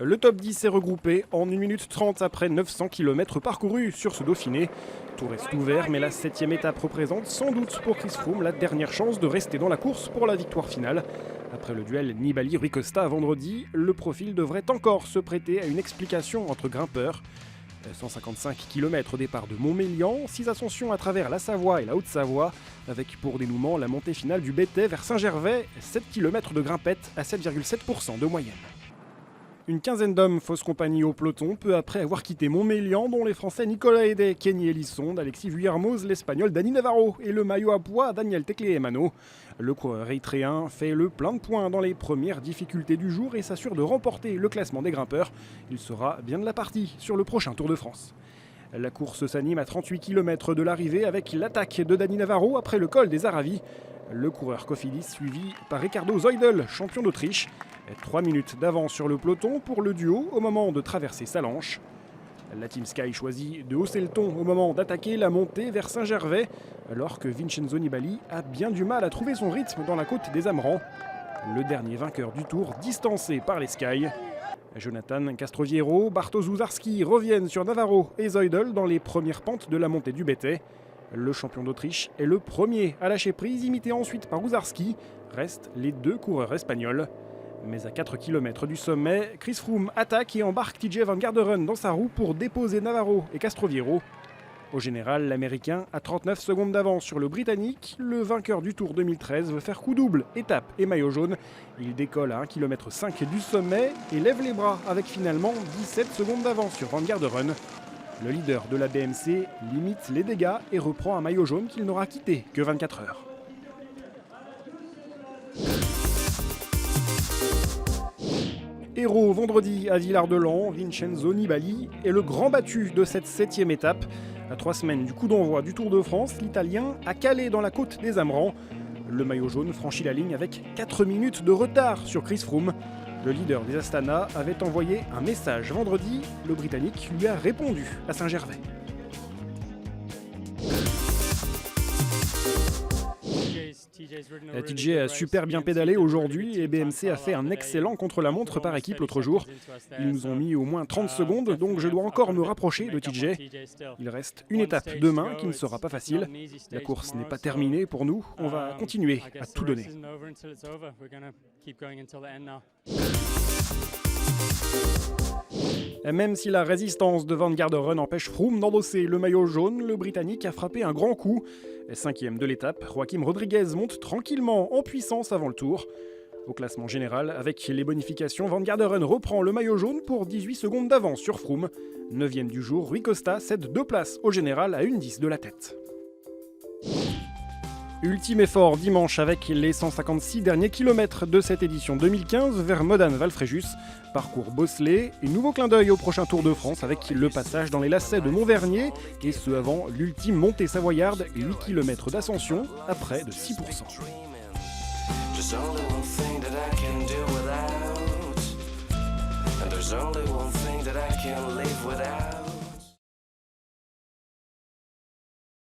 Le top 10 est regroupé en 1 minute 30 après 900 km parcourus sur ce Dauphiné. Tout reste ouvert, mais la 7e étape représente sans doute pour Chris Froome la dernière chance de rester dans la course pour la victoire finale. Après le duel Nibali-Rui Costa vendredi, le profil devrait encore se prêter à une explication entre grimpeurs. 155 km au départ de Montmélian, 6 ascensions à travers la Savoie et la Haute-Savoie, avec pour dénouement la montée finale du Bétet vers Saint-Gervais, 7 km de grimpette à 7,7% de moyenne. Une quinzaine d'hommes fausse compagnie au peloton, peu après avoir quitté Montmélian, dont les Français Nicolas Hédet, Kenny Elissonde, Alexis Vuillermoz, l'Espagnol Dani Navarro et le maillot à pois Daniel Teclé-Emano. Le coureur érythréen fait le plein de points dans les premières difficultés du jour et s'assure de remporter le classement des grimpeurs. Il sera bien de la partie sur le prochain Tour de France. La course s'anime à 38 km de l'arrivée avec l'attaque de Dani Navarro après le col des Aravis. Le coureur Cofidis suivi par Ricardo Zeudel, champion d'Autriche. 3 minutes d'avance sur le peloton pour le duo au moment de traverser Sallanches. La Team Sky choisit de hausser le ton au moment d'attaquer la montée vers Saint-Gervais, alors que Vincenzo Nibali a bien du mal à trouver son rythme dans la côte des Amerans. Le dernier vainqueur du Tour distancé par les Sky. Jonathan Castroviero, Bartosz Uzarski reviennent sur Navarro et Zeudel dans les premières pentes de la montée du Bétet. Le champion d'Autriche est le premier à lâcher prise, imité ensuite par Uzarski. Restent les deux coureurs espagnols. Mais à 4 km du sommet, Chris Froome attaque et embarque TJ Van Garderen dans sa roue pour déposer Navarro et Castroviero. Au général, l'Américain a 39 secondes d'avance sur le Britannique. Le vainqueur du Tour 2013 veut faire coup double, étape et maillot jaune. Il décolle à 1,5 km du sommet et lève les bras avec finalement 17 secondes d'avance sur Van Garderen. Le leader de la BMC limite les dégâts et reprend un maillot jaune qu'il n'aura quitté que 24 heures. Héros vendredi à Villard-de-Lans, Vincenzo Nibali est le grand battu de cette 7e étape. À 3 semaines du coup d'envoi du Tour de France, l'Italien a calé dans la côte des Amerans. Le maillot jaune franchit la ligne avec 4 minutes de retard sur Chris Froome. Le leader des Astana avait envoyé un message vendredi. Le Britannique lui a répondu à Saint-Gervais. TJ a super bien pédalé aujourd'hui et BMC a fait un excellent contre-la-montre par équipe l'autre jour. Ils nous ont mis au moins 30 secondes, donc je dois encore me rapprocher de TJ. Il reste une étape demain qui ne sera pas facile. La course n'est pas terminée pour nous, on va continuer à tout donner. Même si la résistance de Van Garderen empêche Froome d'endosser le maillot jaune, le Britannique a frappé un grand coup. 5e de l'étape, Joaquim Rodriguez monte tranquillement en puissance avant le tour. Au classement général, avec les bonifications, Van Garderen reprend le maillot jaune pour 18 secondes d'avance sur Froome. 9e du jour, Rui Costa cède 2 places au général à 1,10 de la tête. Ultime effort dimanche avec les 156 derniers kilomètres de cette édition 2015 vers Modane-Valfréjus. Parcours bosselé et nouveau clin d'œil au prochain Tour de France avec le passage dans les lacets de Montvernier et ce avant l'ultime montée savoyarde, 8 km d'ascension à près de 6%. There's only one thing that I can't live without.